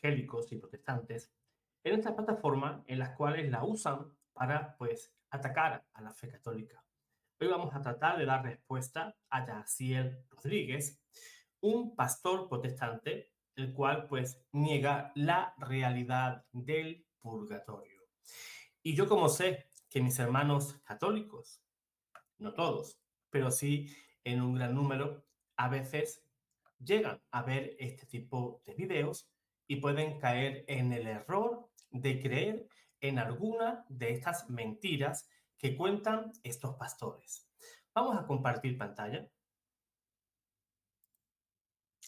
evangélicos y protestantes en estas plataformas en las cuales la usan para, pues, atacar a la fe católica. Hoy vamos a tratar de dar respuesta a Yaciel Rodríguez, un pastor protestante, el cual, pues, niega la realidad del purgatorio. Y yo, como sé que mis hermanos católicos, no todos, pero sí en un gran número, a veces llegan a ver este tipo de videos y pueden caer en el error de creer en alguna de estas mentiras que cuentan estos pastores. Vamos a compartir pantalla.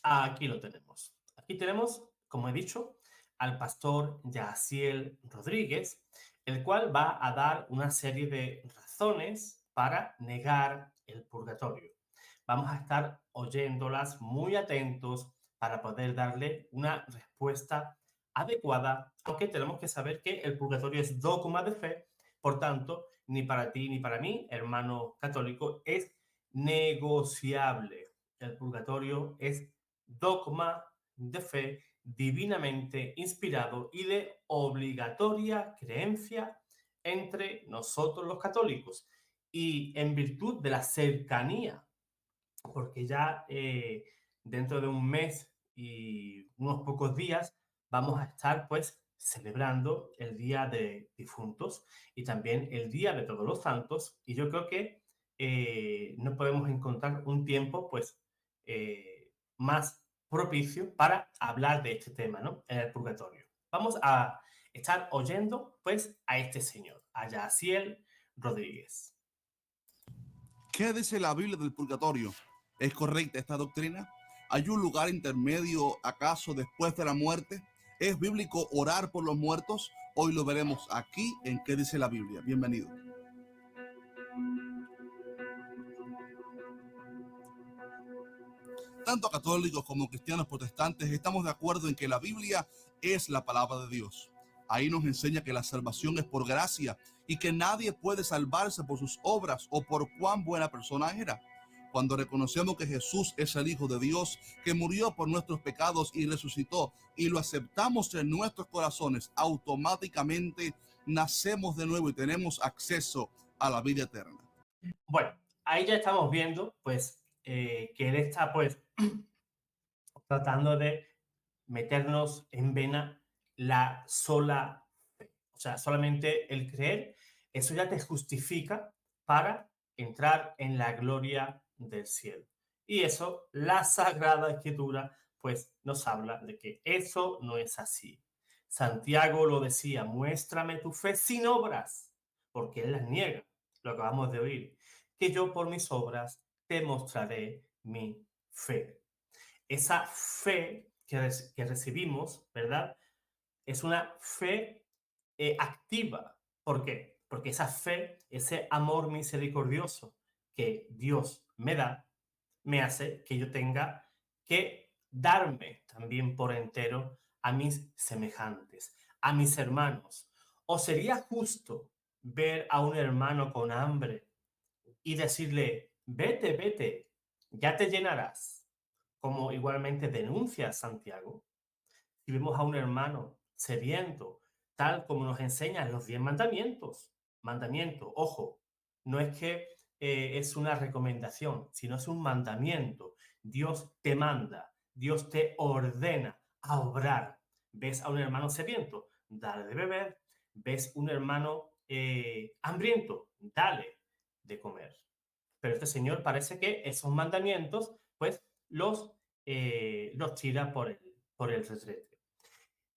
Aquí lo tenemos. Aquí tenemos, como he dicho, al pastor Yaciel Rodríguez, el cual va a dar una serie de razones para negar el purgatorio. Vamos a estar oyéndolas muy atentos para poder darle una respuesta adecuada, aunque tenemos que saber que el purgatorio es dogma de fe, por tanto, ni para ti ni para mí, hermano católico, es negociable. El purgatorio es dogma de fe divinamente inspirado y de obligatoria creencia entre nosotros los católicos. Y en virtud de la cercanía, porque ya dentro de un mes y unos pocos días vamos a estar, pues, celebrando el Día de Difuntos y también el Día de Todos los Santos, y yo creo que no podemos encontrar un tiempo, pues, más propicio para hablar de este tema, ¿no? En el purgatorio. Vamos a estar oyendo, pues, a este señor, a Yaciel Rodríguez. ¿Qué dice la Biblia del purgatorio? ¿Es correcta esta doctrina? ¿Hay un lugar intermedio acaso después de la muerte? ¿Es bíblico orar por los muertos? Hoy lo veremos aquí en ¿Qué dice la Biblia? Bienvenido. Tanto católicos como cristianos protestantes estamos de acuerdo en que la Biblia es la palabra de Dios. Ahí nos enseña que la salvación es por gracia y que nadie puede salvarse por sus obras o por cuán buena persona era. Cuando reconocemos que Jesús es el Hijo de Dios, que murió por nuestros pecados y resucitó, y lo aceptamos en nuestros corazones, automáticamente nacemos de nuevo y tenemos acceso a la vida eterna. Bueno, ahí ya estamos viendo, pues, que él está, pues, tratando de meternos en vena la sola fe. O sea, solamente el creer, eso ya te justifica para entrar en la gloria del cielo. Y eso, la Sagrada Escritura, pues, nos habla de que eso no es así. Santiago lo decía: muéstrame tu fe sin obras, porque él las niega. Lo acabamos de oír. Que yo por mis obras te mostraré mi fe. Esa fe que recibimos, ¿verdad? Es una fe activa. ¿Por qué? Porque esa fe, ese amor misericordioso que Dios me da, me hace que yo tenga que darme también por entero a mis semejantes, a mis hermanos. ¿O sería justo ver a un hermano con hambre y decirle: vete, vete, ya te llenarás? Como igualmente denuncia Santiago. Si vemos a un hermano sediento, tal como nos enseñan los 10 mandamientos, mandamiento, ojo, no es que es una recomendación, sino es un mandamiento. Dios te manda, Dios te ordena a obrar. ¿Ves a un hermano sediento? Dale de beber. ¿Ves un hermano hambriento? Dale de comer. Pero este señor parece que esos mandamientos, pues, los tira por el retrete.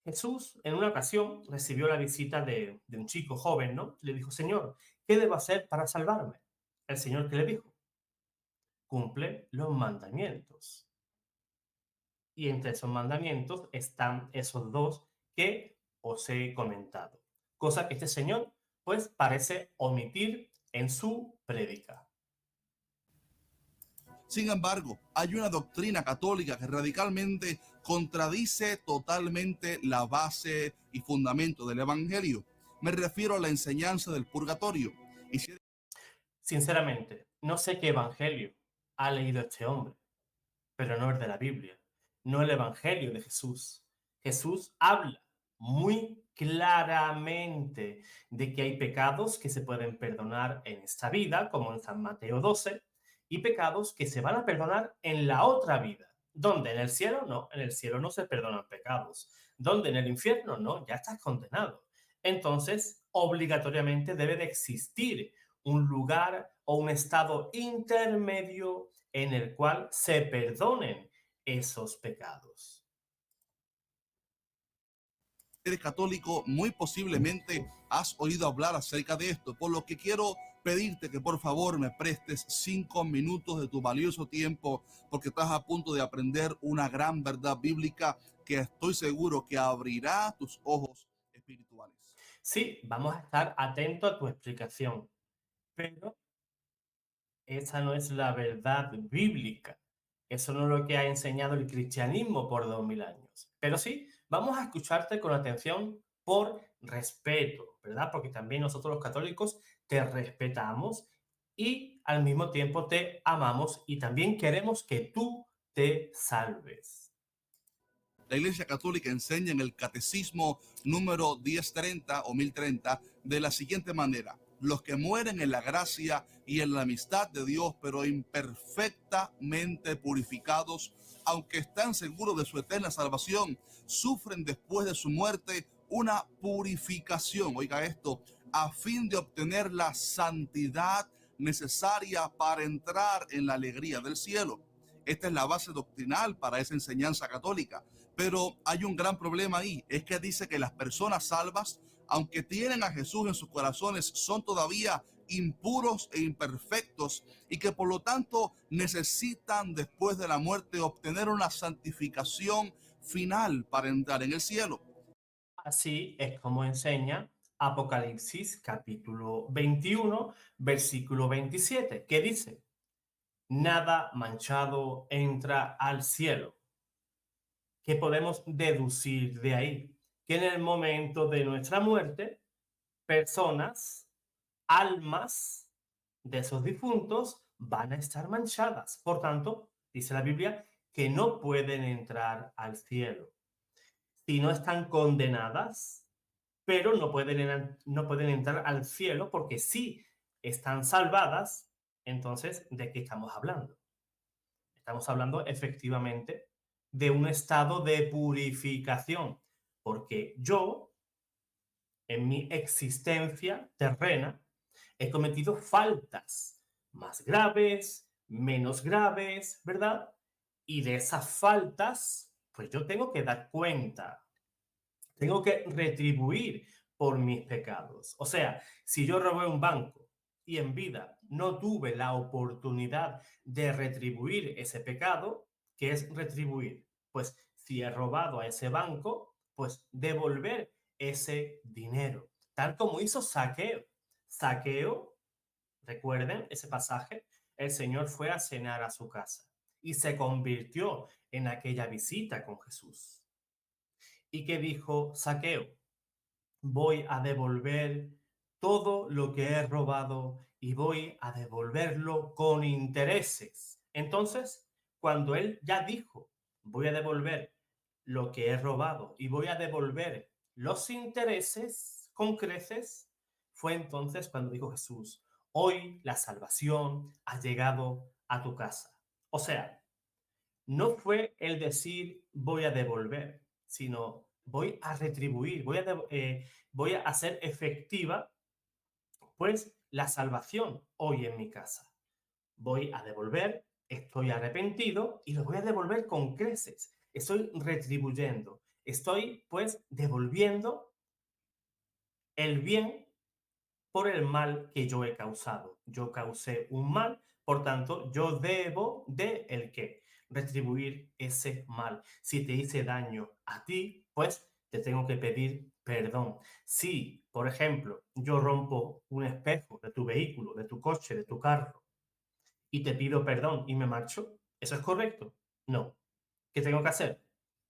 Jesús, en una ocasión, recibió la visita de un chico joven, ¿no? Le dijo: Señor, ¿qué debo hacer para salvarme? El Señor, ¿qué le dijo? Cumple los mandamientos. Y entre esos mandamientos están esos dos que os he comentado. Cosa que este señor, pues, parece omitir en su prédica. Sin embargo, hay una doctrina católica que radicalmente contradice totalmente la base y fundamento del Evangelio. Me refiero a la enseñanza del purgatorio. Sinceramente, no sé qué evangelio ha leído este hombre, pero no es de la Biblia, no el evangelio de Jesús. Jesús habla muy claramente de que hay pecados que se pueden perdonar en esta vida, como en San Mateo 12, y pecados que se van a perdonar en la otra vida. ¿Dónde? ¿En el cielo? No, en el cielo no se perdonan pecados. ¿Dónde? ¿En el infierno? No, ya estás condenado. Entonces, obligatoriamente debe de existir un lugar o un estado intermedio en el cual se perdonen esos pecados. Eres católico, muy posiblemente has oído hablar acerca de esto, por lo que quiero pedirte que por favor me prestes 5 minutos de tu valioso tiempo, porque estás a punto de aprender una gran verdad bíblica que estoy seguro que abrirá tus ojos espirituales. Sí, vamos a estar atentos a tu explicación, pero esa no es la verdad bíblica. Eso no es lo que ha enseñado el cristianismo por 2000 años. Pero sí, vamos a escucharte con atención por respeto, ¿verdad? Porque también nosotros los católicos te respetamos y al mismo tiempo te amamos y también queremos que tú te salves. La Iglesia Católica enseña en el Catecismo número 1030 o 1030 de la siguiente manera: los que mueren en la gracia y en la amistad de Dios, pero imperfectamente purificados, aunque están seguros de su eterna salvación, sufren después de su muerte una purificación, oiga esto, a fin de obtener la santidad necesaria para entrar en la alegría del cielo. Esta es la base doctrinal para esa enseñanza católica. Pero hay un gran problema ahí, es que dice que las personas salvas, aunque tienen a Jesús en sus corazones, son todavía impuros e imperfectos y que por lo tanto necesitan después de la muerte obtener una santificación final para entrar en el cielo. Así es como enseña Apocalipsis capítulo 21, versículo 27, que dice, nada manchado entra al cielo. ¿Qué podemos deducir de ahí? Que en el momento de nuestra muerte, personas, almas de esos difuntos van a estar manchadas. Por tanto, dice la Biblia, que no pueden entrar al cielo. Si no están condenadas, pero no pueden entrar al cielo porque si están salvadas, entonces, ¿de qué estamos hablando? Estamos hablando efectivamente de un estado de purificación, porque yo, en mi existencia terrena, he cometido faltas más graves, menos graves, ¿verdad? Y de esas faltas, pues yo tengo que dar cuenta, tengo que retribuir por mis pecados. O sea, si yo robé un banco y en vida no tuve la oportunidad de retribuir ese pecado, ¿qué es retribuir? Pues si he robado a ese banco, pues devolver ese dinero, tal como hizo Saqueo. Saqueo, recuerden ese pasaje, el Señor fue a cenar a su casa y se convirtió en aquella visita con Jesús. ¿Y qué dijo Saqueo? Voy a devolver todo lo que he robado y voy a devolverlo con intereses. Entonces, cuando él ya dijo, voy a devolver lo que he robado y voy a devolver los intereses con creces, fue entonces cuando dijo Jesús, hoy la salvación ha llegado a tu casa. O sea, no fue el decir voy a devolver, sino voy a retribuir, voy a hacer efectiva pues la salvación hoy en mi casa. Voy a devolver, estoy arrepentido y lo voy a devolver con creces. Estoy retribuyendo, estoy pues devolviendo el bien por el mal que yo he causado. Yo causé un mal, por tanto, yo debo de el qué? Retribuir ese mal. Si te hice daño a ti, pues te tengo que pedir perdón. Si, por ejemplo, yo rompo un espejo de tu vehículo, de tu coche, de tu carro, y te pido perdón y me marcho, ¿eso es correcto? No. ¿Qué tengo que hacer?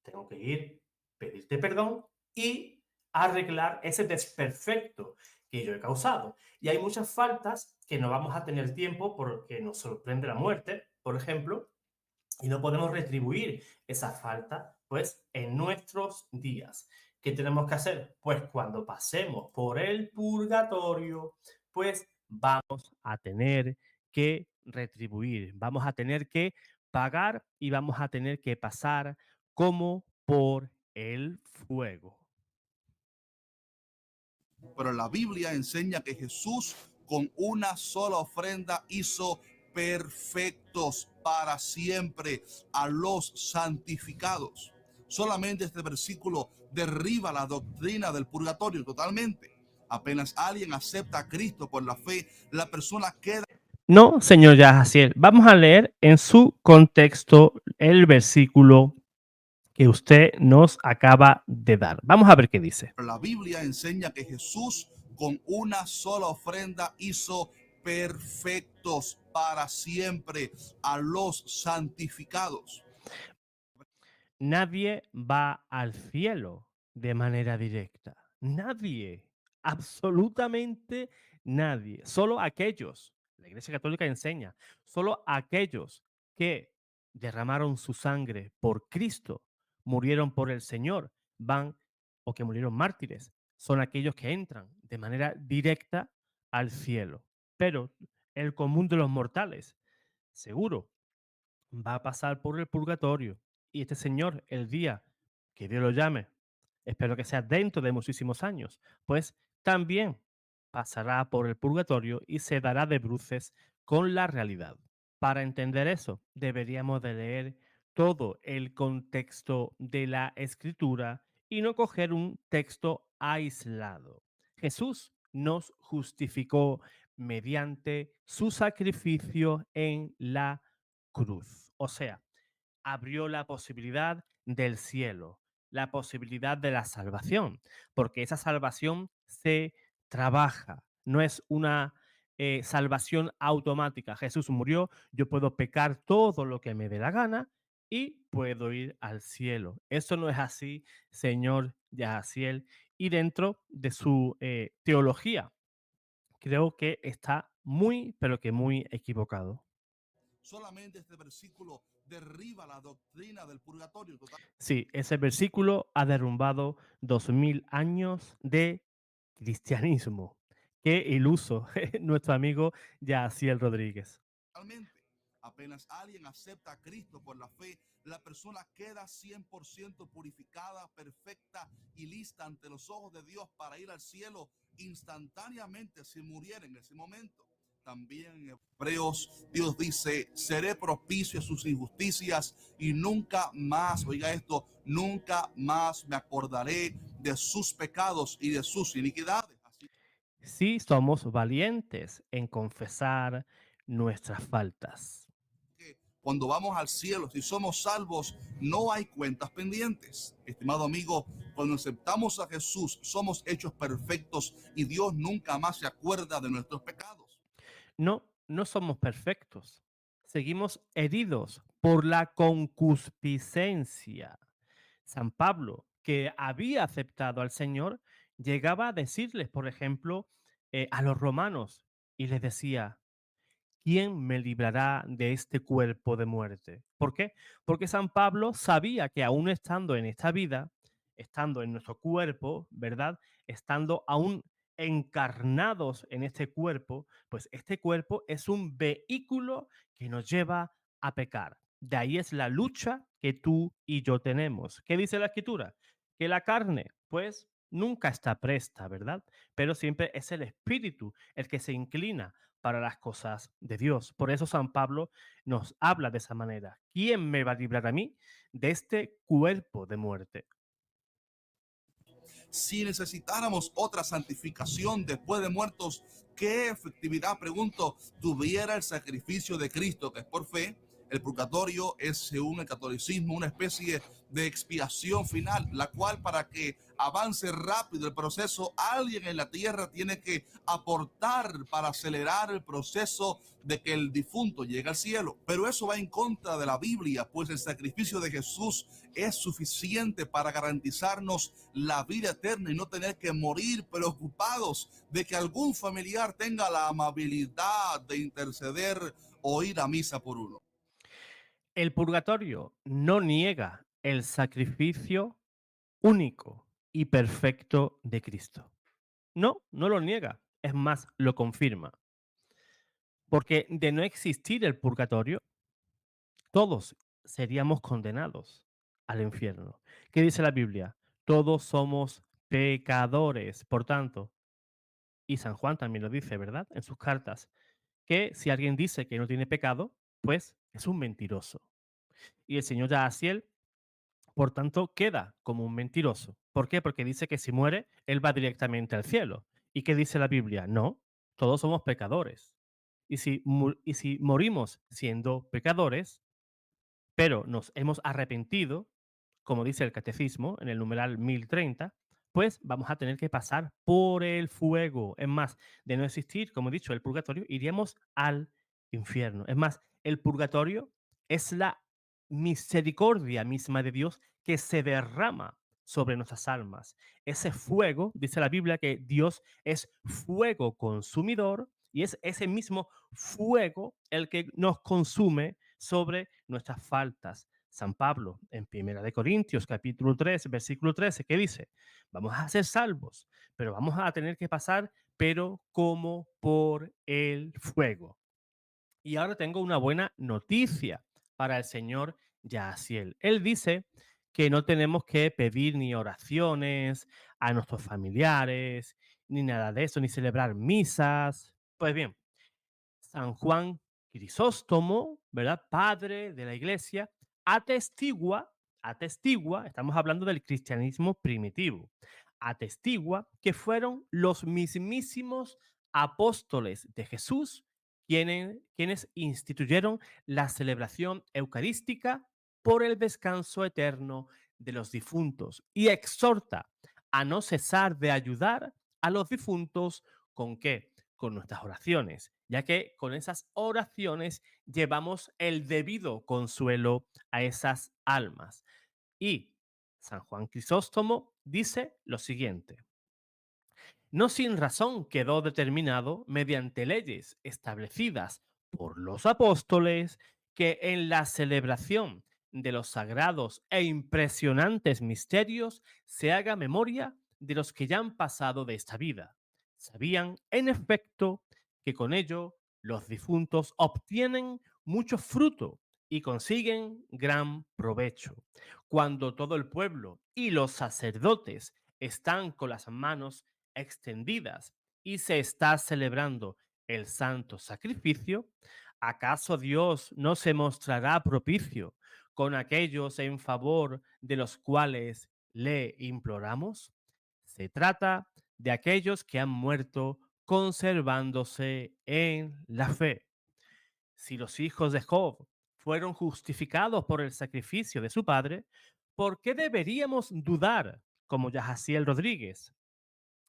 Tengo que ir, pedirte perdón y arreglar ese desperfecto que yo he causado. Y hay muchas faltas que no vamos a tener tiempo porque nos sorprende la muerte, por ejemplo, y no podemos retribuir esa falta pues en nuestros días. ¿Qué tenemos que hacer? Pues cuando pasemos por el purgatorio, pues vamos a tener que retribuir, vamos a tener que pagar y vamos a tener que pasar como por el fuego. Pero la Biblia enseña que Jesús con una sola ofrenda hizo perfectos para siempre a los santificados. Solamente este versículo derriba la doctrina del purgatorio totalmente. Apenas alguien acepta a Cristo por la fe, la persona queda. No, señor Yahaziel, vamos a leer en su contexto el versículo que usted nos acaba de dar. Vamos a ver qué dice. La Biblia enseña que Jesús con una sola ofrenda hizo perfectos para siempre a los santificados. Nadie va al cielo de manera directa. Nadie, absolutamente nadie. Solo aquellos, la Iglesia Católica enseña, solo aquellos que derramaron su sangre por Cristo, murieron por el Señor, van o que murieron mártires, son aquellos que entran de manera directa al cielo. Pero el común de los mortales, seguro, va a pasar por el purgatorio. Y este señor, el día que Dios lo llame, espero que sea dentro de muchísimos años, pues también pasará por el purgatorio y se dará de bruces con la realidad. Para entender eso, deberíamos de leer todo el contexto de la escritura y no coger un texto aislado. Jesús nos justificó mediante su sacrificio en la cruz. O sea, abrió la posibilidad del cielo, la posibilidad de la salvación, porque esa salvación se trabaja, no es una salvación automática. Jesús murió, yo puedo pecar todo lo que me dé la gana y puedo ir al cielo. Eso no es así, señor Yahaziel. Y dentro de su teología, creo que está muy, pero que muy equivocado. Solamente este versículo derriba la doctrina del purgatorio totalmente. Sí, ese versículo ha derrumbado 2000 años de cristianismo. Qué iluso nuestro amigo Yaciel Rodríguez. Apenas alguien acepta a Cristo por la fe, la persona queda 100% purificada, perfecta y lista ante los ojos de Dios para ir al cielo instantáneamente si muriera en ese momento. También en Hebreos, Dios dice, seré propicio a sus injusticias y nunca más, oiga esto, nunca más me acordaré de sus pecados y de sus iniquidades. Así Sí, somos valientes en confesar nuestras faltas. que cuando vamos al cielo, si somos salvos, no hay cuentas pendientes. Estimado amigo, cuando aceptamos a Jesús, somos hechos perfectos y Dios nunca más se acuerda de nuestros pecados. No, no somos perfectos. Seguimos heridos por la concupiscencia. San Pablo, que había aceptado al Señor, llegaba a decirles, por ejemplo, a los romanos y les decía, ¿quién me librará de este cuerpo de muerte? ¿Por qué? Porque San Pablo sabía que aún estando en esta vida, estando en nuestro cuerpo, ¿verdad? Estando aún encarnados en este cuerpo, pues este cuerpo es un vehículo que nos lleva a pecar. De ahí es la lucha que tú y yo tenemos. ¿Qué dice la escritura? Que la carne, pues, nunca está presta, ¿verdad? Pero siempre es el espíritu el que se inclina para las cosas de Dios. Por eso San Pablo nos habla de esa manera. ¿Quién me va a librar a mí de este cuerpo de muerte? Si necesitáramos otra santificación después de muertos, ¿qué efectividad, pregunto, tuviera el sacrificio de Cristo, que es por fe? El purgatorio es, según el catolicismo, una especie de expiación final, la cual para que avance rápido el proceso, alguien en la tierra tiene que aportar para acelerar el proceso de que el difunto llegue al cielo. Pero eso va en contra de la Biblia, pues el sacrificio de Jesús es suficiente para garantizarnos la vida eterna y no tener que morir preocupados de que algún familiar tenga la amabilidad de interceder o ir a misa por uno. El purgatorio no niega el sacrificio único y perfecto de Cristo. No, no lo niega, es más, lo confirma. Porque de no existir el purgatorio, todos seríamos condenados al infierno. ¿Qué dice la Biblia? Todos somos pecadores. Por tanto, y San Juan también lo dice, ¿verdad? En sus cartas, que si alguien dice que no tiene pecado, pues es un mentiroso. Y el Señor Yahaziel, por tanto, queda como un mentiroso. ¿Por qué? Porque dice que si muere, él va directamente al cielo. ¿Y qué dice la Biblia? No, todos somos pecadores. Y si morimos siendo pecadores, pero nos hemos arrepentido, como dice el catecismo en el numeral 1030, pues vamos a tener que pasar por el fuego. Es más, de no existir, como he dicho, el purgatorio, iríamos al infierno. Es más, el purgatorio es la misericordia misma de Dios que se derrama sobre nuestras almas. Ese fuego, dice la Biblia, que Dios es fuego consumidor y es ese mismo fuego el que nos consume sobre nuestras faltas. San Pablo en Primera de Corintios, capítulo 3, versículo 13, que dice, vamos a ser salvos, pero vamos a tener que pasar, pero como por el fuego. Y ahora tengo una buena noticia para el señor Yaciel. Él dice que no tenemos que pedir ni oraciones a nuestros familiares, ni nada de eso, ni celebrar misas. Pues bien, San Juan Crisóstomo, ¿verdad? Padre de la iglesia, atestigua, estamos hablando del cristianismo primitivo, atestigua que fueron los mismísimos apóstoles de Jesús quienes instituyeron la celebración eucarística por el descanso eterno de los difuntos y exhorta a no cesar de ayudar a los difuntos con qué? Con nuestras oraciones, ya que con esas oraciones llevamos el debido consuelo a esas almas. Y San Juan Crisóstomo dice lo siguiente: no sin razón quedó determinado mediante leyes establecidas por los apóstoles que en la celebración de los sagrados e impresionantes misterios se haga memoria de los que ya han pasado de esta vida. Sabían, en efecto, que con ello los difuntos obtienen mucho fruto y consiguen gran provecho. Cuando todo el pueblo y los sacerdotes están con las manos extendidas y se está celebrando el santo sacrificio, ¿acaso Dios no se mostrará propicio con aquellos en favor de los cuales le imploramos? Se trata de aquellos que han muerto conservándose en la fe. Si los hijos de Job fueron justificados por el sacrificio de su padre, ¿por qué deberíamos dudar, como Yahaziel Rodríguez,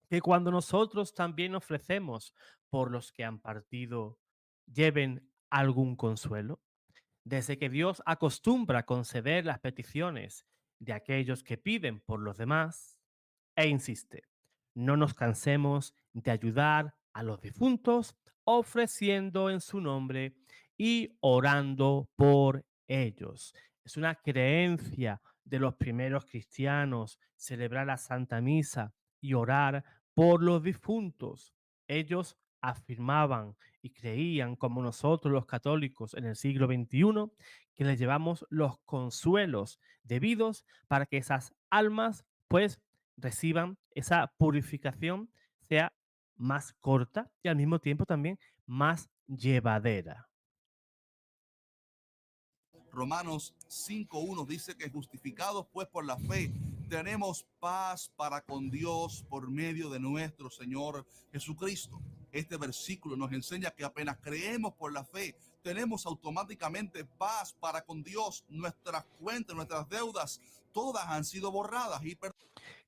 que cuando nosotros también ofrecemos por los que han partido, lleven algún consuelo? Desde que Dios acostumbra a conceder las peticiones de aquellos que piden por los demás, e insiste, no nos cansemos de ayudar a los difuntos ofreciendo en su nombre y orando por ellos. Es una creencia de los primeros cristianos celebrar la Santa Misa y orar por los difuntos. Ellos afirmaban y creían, como nosotros los católicos en el siglo XXI, que les llevamos los consuelos debidos para que esas almas pues reciban esa purificación, sea más corta y al mismo tiempo también más llevadera. Romanos 5:1 dice que justificados pues por la fe tenemos paz para con Dios por medio de nuestro Señor Jesucristo. Este versículo nos enseña que apenas creemos por la fe, tenemos automáticamente paz para con Dios. Nuestras cuentas, nuestras deudas, todas han sido borradas y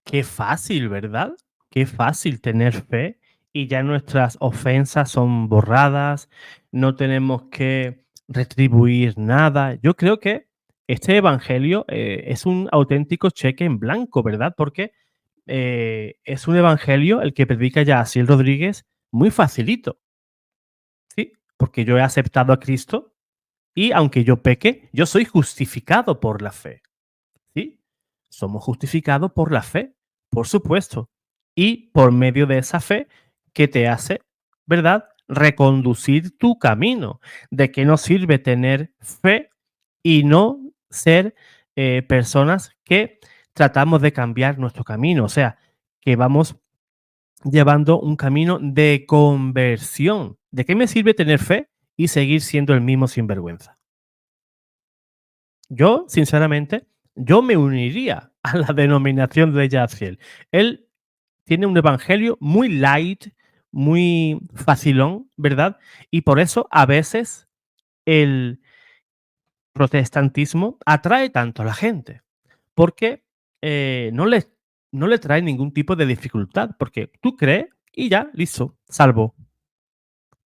Qué fácil, ¿verdad? Qué fácil tener fe y ya nuestras ofensas son borradas, no tenemos que retribuir nada. Yo creo que este evangelio es un auténtico cheque en blanco, ¿verdad? Porque es un evangelio el que predica Yaciel Rodríguez muy facilito, ¿sí? Porque yo he aceptado a Cristo y aunque yo peque, yo soy justificado por la fe. ¿Sí? somos justificados por la fe, por supuesto, y por medio de esa fe que te hace, ¿verdad?, reconducir tu camino. ¿De qué nos sirve tener fe y no ser personas que tratamos de cambiar nuestro camino? O sea, que vamos llevando un camino de conversión. ¿De qué me sirve tener fe y seguir siendo el mismo sinvergüenza? Yo, sinceramente, yo me uniría a la denominación de Yaciel. Él tiene un evangelio muy light, muy facilón, ¿verdad? Y por eso a veces el protestantismo atrae tanto a la gente, porque no le trae ningún tipo de dificultad, porque tú crees y ya, listo, salvo.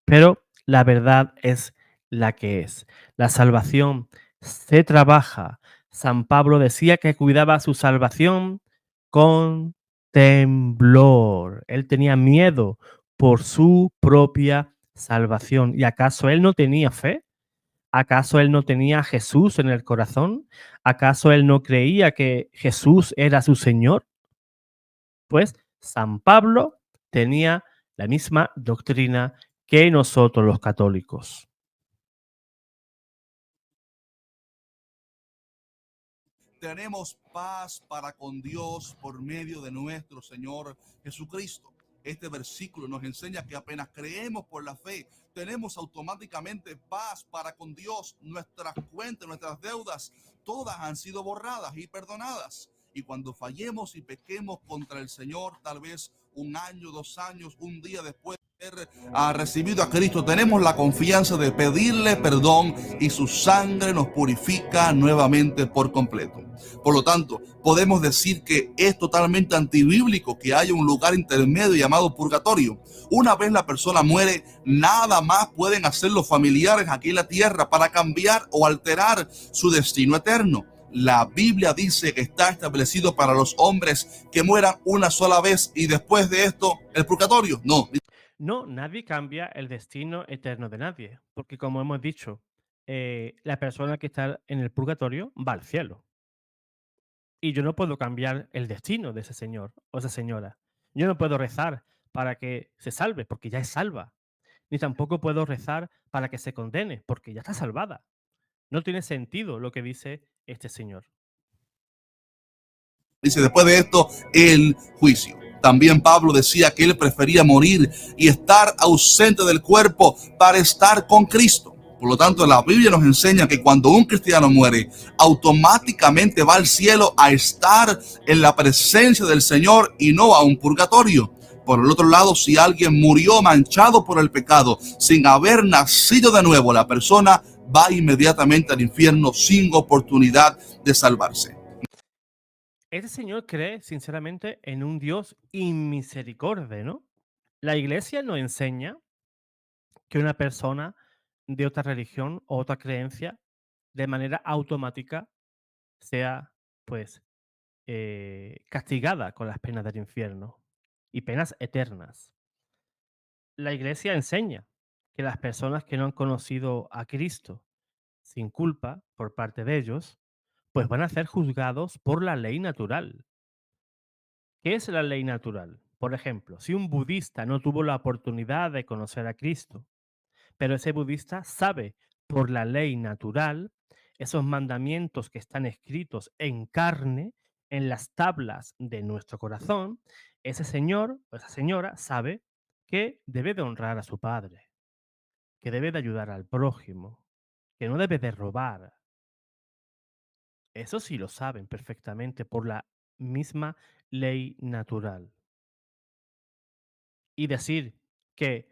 Pero la verdad es la que es. La salvación se trabaja. San Pablo decía que cuidaba su salvación con temblor. Él tenía miedo por su propia salvación. ¿Y acaso él no tenía fe? ¿Acaso él no tenía a Jesús en el corazón? ¿Acaso él no creía que Jesús era su Señor? Pues San Pablo tenía la misma doctrina que nosotros los católicos. Tenemos paz para con Dios por medio de nuestro Señor Jesucristo. Este versículo nos enseña que apenas creemos por la fe, tenemos automáticamente paz para con Dios. Nuestras cuentas, nuestras deudas, todas han sido borradas y perdonadas. Y cuando fallemos y pequemos contra el Señor, tal vez un año, 2 años, un día después ha recibido a Cristo, tenemos la confianza de pedirle perdón y su sangre nos purifica nuevamente por completo. Por lo tanto, podemos decir que es totalmente antibíblico que haya un lugar intermedio llamado purgatorio. Una vez la persona muere, nada más pueden hacer los familiares aquí en la tierra para cambiar o alterar su destino eterno. La Biblia dice que está establecido para los hombres que mueran una sola vez y después de esto el purgatorio. No, nadie cambia el destino eterno de nadie, porque como hemos dicho, la persona que está en el purgatorio va al cielo. Y yo no puedo cambiar el destino de ese señor o esa señora. Yo no puedo rezar para que se salve, porque ya es salva. Ni tampoco puedo rezar para que se condene, porque ya está salvada. No tiene sentido lo que dice este señor. Dice, después de esto, el juicio. También Pablo decía que él prefería morir y estar ausente del cuerpo para estar con Cristo. Por lo tanto, la Biblia nos enseña que cuando un cristiano muere, automáticamente va al cielo a estar en la presencia del Señor y no a un purgatorio. Por el otro lado, si alguien murió manchado por el pecado sin haber nacido de nuevo, la persona va inmediatamente al infierno sin oportunidad de salvarse. Este señor cree, sinceramente, en un Dios inmisericordia, ¿no? La iglesia nos enseña que una persona de otra religión o otra creencia, de manera automática, sea, pues, castigada con las penas del infierno y penas eternas. La iglesia enseña que las personas que no han conocido a Cristo sin culpa por parte de ellos, pues van a ser juzgados por la ley natural. ¿Qué es la ley natural? Por ejemplo, si un budista no tuvo la oportunidad de conocer a Cristo, pero ese budista sabe por la ley natural esos mandamientos que están escritos en carne, en las tablas de nuestro corazón, ese señor o esa señora sabe que debe de honrar a su padre, que debe de ayudar al prójimo, que no debe de robar. Eso sí lo saben perfectamente por la misma ley natural. Y decir que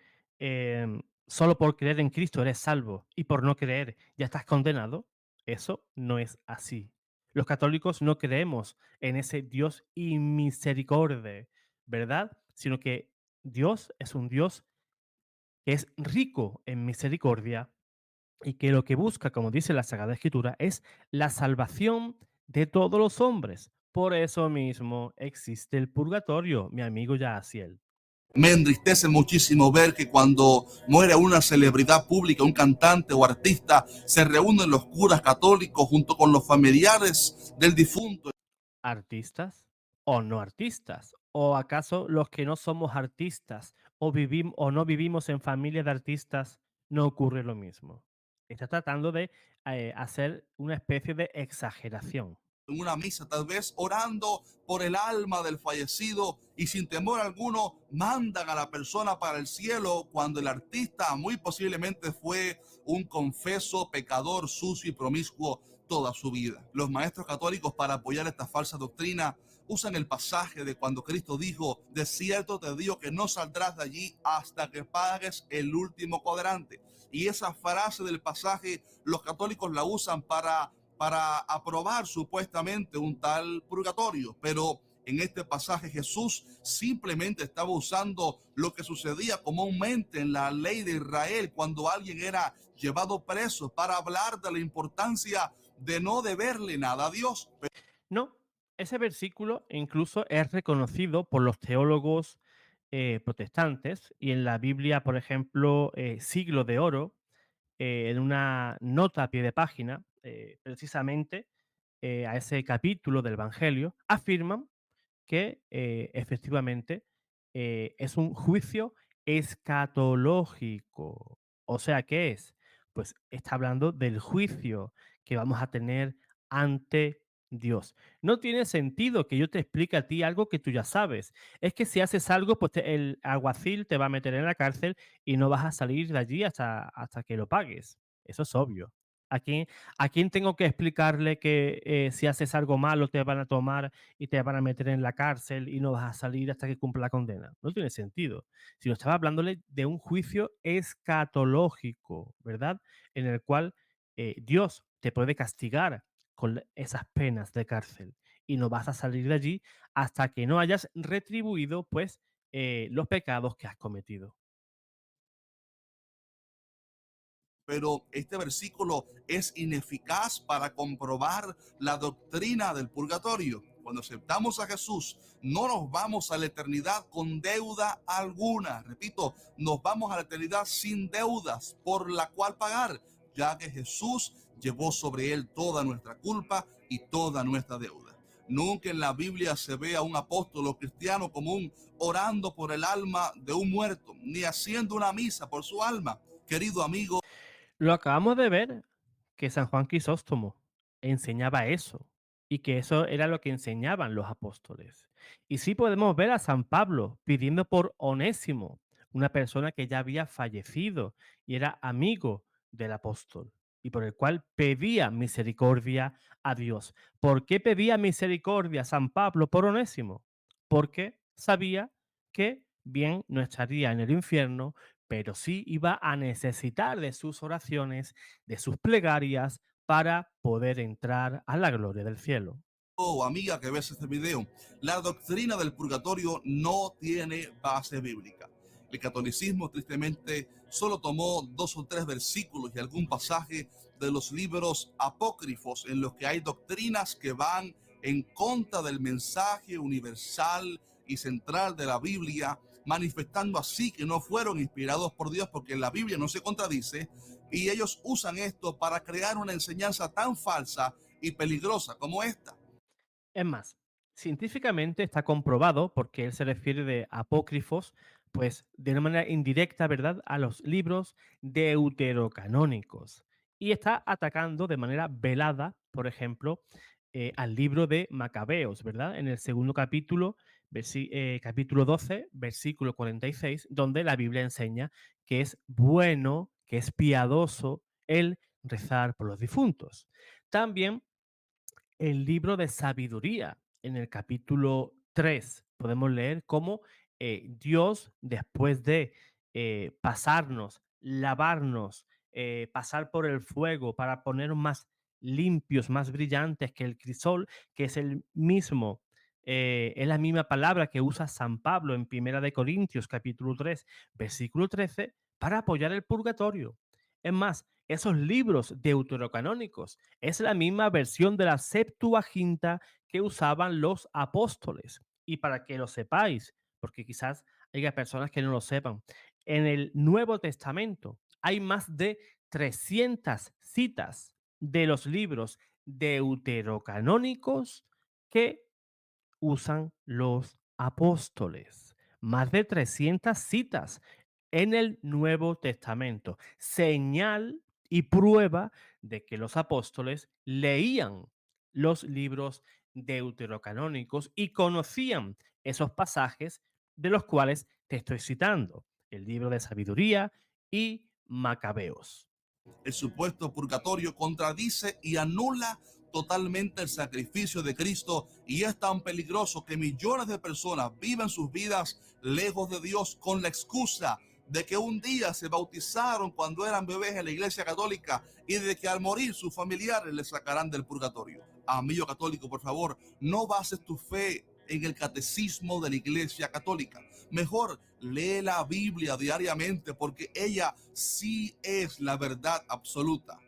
solo por creer en Cristo eres salvo y por no creer ya estás condenado, eso no es así. Los católicos no creemos en ese Dios inmisericordia, ¿verdad? Sino que Dios es un Dios que es rico en misericordia y que lo que busca, como dice la Sagrada Escritura, es la salvación de todos los hombres. Por eso mismo existe el purgatorio, mi amigo Yaciel. Me entristece muchísimo ver que cuando muere una celebridad pública, un cantante o artista, se reúnen los curas católicos junto con los familiares del difunto. ¿Artistas o no artistas? ¿O acaso los que no somos artistas o o no vivimos en familia de artistas no ocurre lo mismo? Está tratando de hacer una especie de exageración. En una misa, tal vez orando por el alma del fallecido y sin temor alguno mandan a la persona para el cielo cuando el artista muy posiblemente fue un confeso, pecador, sucio y promiscuo toda su vida. Los maestros católicos para apoyar esta falsa doctrina usan el pasaje de cuando Cristo dijo, de cierto te digo que no saldrás de allí hasta que pagues el último cuadrante. Y esa frase del pasaje los católicos la usan para aprobar supuestamente un tal purgatorio, pero en este pasaje Jesús simplemente estaba usando lo que sucedía comúnmente en la ley de Israel cuando alguien era llevado preso para hablar de la importancia de no deberle nada a Dios. No, ese versículo incluso es reconocido por los teólogos protestantes y en la Biblia, por ejemplo, Siglo de Oro, en una nota a pie de página, precisamente a ese capítulo del Evangelio, afirman que efectivamente es un juicio escatológico. O sea, ¿qué es? Pues está hablando del juicio que vamos a tener ante Dios. No tiene sentido que yo te explique a ti algo que tú ya sabes. Es que si haces algo, pues el alguacil te va a meter en la cárcel y no vas a salir de allí hasta que lo pagues. Eso es obvio. ¿A quién, a quién tengo que explicarle que si haces algo malo te van a tomar y te van a meter en la cárcel y no vas a salir hasta que cumpla la condena? No tiene sentido. Si no estaba hablándole de un juicio escatológico, ¿verdad? En el cual Dios te puede castigar con esas penas de cárcel y no vas a salir de allí hasta que no hayas retribuido pues los pecados que has cometido. Pero este versículo es ineficaz para comprobar la doctrina del purgatorio. Cuando aceptamos a Jesús, no nos vamos a la eternidad con deuda alguna. Repito, nos vamos a la eternidad sin deudas por la cual pagar, ya que Jesús llevó sobre él toda nuestra culpa y toda nuestra deuda. Nunca en la Biblia se ve a un apóstol o cristiano común orando por el alma de un muerto, ni haciendo una misa por su alma. Querido amigo, Lo acabamos de ver que San Juan Crisóstomo enseñaba eso y que eso era lo que enseñaban los apóstoles. Y sí podemos ver a San Pablo pidiendo por Onésimo, una persona que ya había fallecido y era amigo del apóstol y por el cual pedía misericordia a Dios. ¿Por qué pedía misericordia San Pablo por Onésimo? Porque sabía que bien no estaría en el infierno, pero sí iba a necesitar de sus oraciones, de sus plegarias, para poder entrar a la gloria del cielo. o amiga que ves este video, la doctrina del purgatorio no tiene base bíblica. El catolicismo tristemente solo tomó dos o tres versículos y algún pasaje de los libros apócrifos en los que hay doctrinas que van en contra del mensaje universal y central de la Biblia, manifestando así que no fueron inspirados por Dios porque la Biblia no se contradice, y ellos usan esto para crear una enseñanza tan falsa y peligrosa como esta. Es más, científicamente está comprobado, porque él se refiere de apócrifos, pues de una manera indirecta, ¿verdad?, a los libros deuterocanónicos. Y está atacando de manera velada, por ejemplo, al libro de Macabeos, ¿verdad? En el segundo capítulo, capítulo 12, versículo 46, donde la Biblia enseña que es bueno, que es piadoso el rezar por los difuntos. También el libro de sabiduría, en el capítulo 3 podemos leer cómo Dios, después de pasarnos, lavarnos, pasar por el fuego para ponernos más limpios, más brillantes que el crisol, que es el mismo, es la misma palabra que usa San Pablo en Primera de Corintios, capítulo 3 versículo 13, para apoyar el purgatorio. Es más, esos libros deuterocanónicos es la misma versión de la Septuaginta que usaban los apóstoles. Y para que lo sepáis, porque quizás haya personas que no lo sepan, en el Nuevo Testamento hay más de 300 citas de los libros deuterocanónicos que usan los apóstoles. Más de 300 citas en el Nuevo Testamento. Señal y prueba de que los apóstoles leían los libros deuterocanónicos y conocían esos pasajes de los cuales te estoy citando. El libro de sabiduría y Macabeos. El supuesto purgatorio contradice y anula totalmente el sacrificio de Cristo y es tan peligroso que millones de personas viven sus vidas lejos de Dios con la excusa de que un día se bautizaron cuando eran bebés en la iglesia católica y de que al morir sus familiares les sacarán del purgatorio. Amigo católico, por favor, no bases tu fe en el catecismo de la iglesia católica. Mejor lee la Biblia diariamente porque ella sí es la verdad absoluta.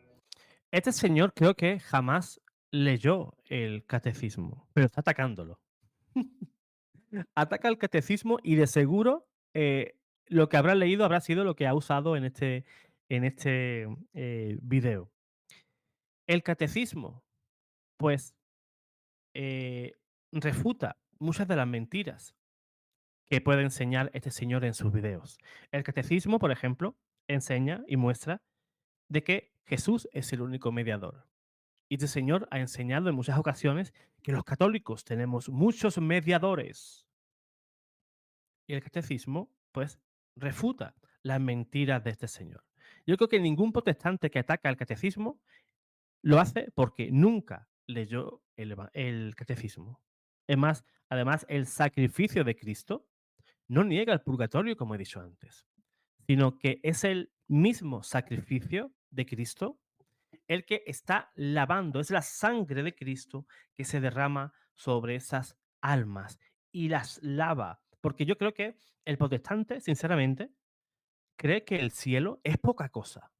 Este señor creo que jamás leyó el catecismo, pero está atacándolo. Ataca el catecismo y de seguro lo que habrá leído habrá sido lo que ha usado en este video. El catecismo, pues, eh, refuta muchas de las mentiras que puede enseñar este señor en sus videos. El catecismo, por ejemplo, enseña y muestra de que Jesús es el único mediador. Y este señor ha enseñado en muchas ocasiones que los católicos tenemos muchos mediadores. Y el catecismo, pues, refuta las mentiras de este señor. Yo creo que ningún protestante que ataca el catecismo lo hace porque nunca leyó el catecismo. Es más, además, el sacrificio de Cristo no niega el purgatorio, como he dicho antes, sino que es el mismo sacrificio de Cristo el que está lavando, es la sangre de Cristo que se derrama sobre esas almas y las lava. Porque yo creo que el protestante, sinceramente, cree que el cielo es poca cosa.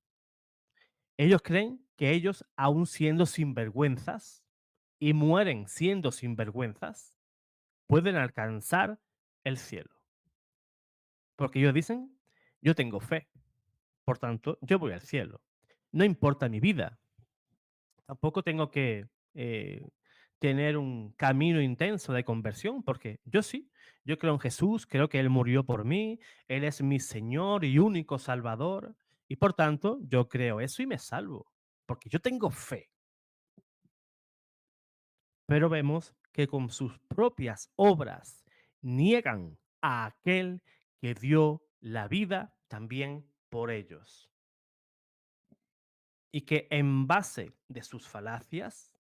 Ellos creen que ellos, aun siendo sinvergüenzas, y mueren siendo sinvergüenzas, pueden alcanzar el cielo. Porque ellos dicen, yo tengo fe, por tanto, yo voy al cielo. No importa mi vida, tampoco tengo que tener un camino intenso de conversión, porque yo sí, yo creo en Jesús, creo que Él murió por mí, Él es mi Señor y único Salvador, y por tanto yo creo eso y me salvo, porque yo tengo fe. Pero vemos que con sus propias obras niegan a aquel que dio la vida también por ellos. Y que en base de sus falacias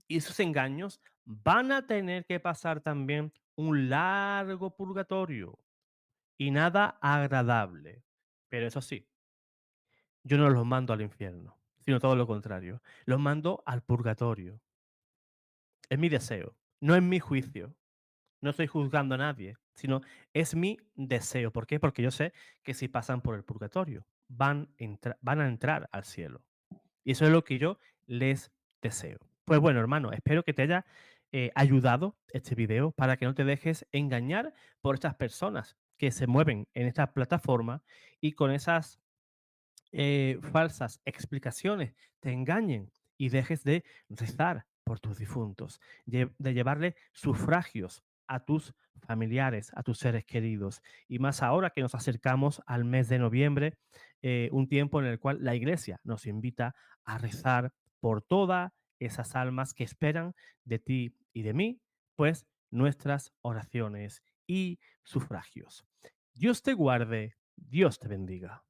y sus engaños van a tener que pasar también un largo purgatorio y nada agradable. Pero eso sí, yo no los mando al infierno, sino todo lo contrario. Los mando al purgatorio. Es mi deseo, no es mi juicio. No estoy juzgando a nadie, sino es mi deseo. ¿Por qué? Porque yo sé que si pasan por el purgatorio, van a entrar al cielo. Y eso es lo que yo les deseo. Pues bueno, hermano, espero que te haya ayudado este video para que no te dejes engañar por estas personas que se mueven en esta plataforma y con esas falsas explicaciones te engañen y dejes de rezar por tus difuntos, de llevarle sufragios a tus familiares, a tus seres queridos. Y más ahora que nos acercamos al mes de noviembre, un tiempo en el cual la iglesia nos invita a rezar por todas esas almas que esperan de ti y de mí, pues nuestras oraciones y sufragios. Dios te guarde, Dios te bendiga.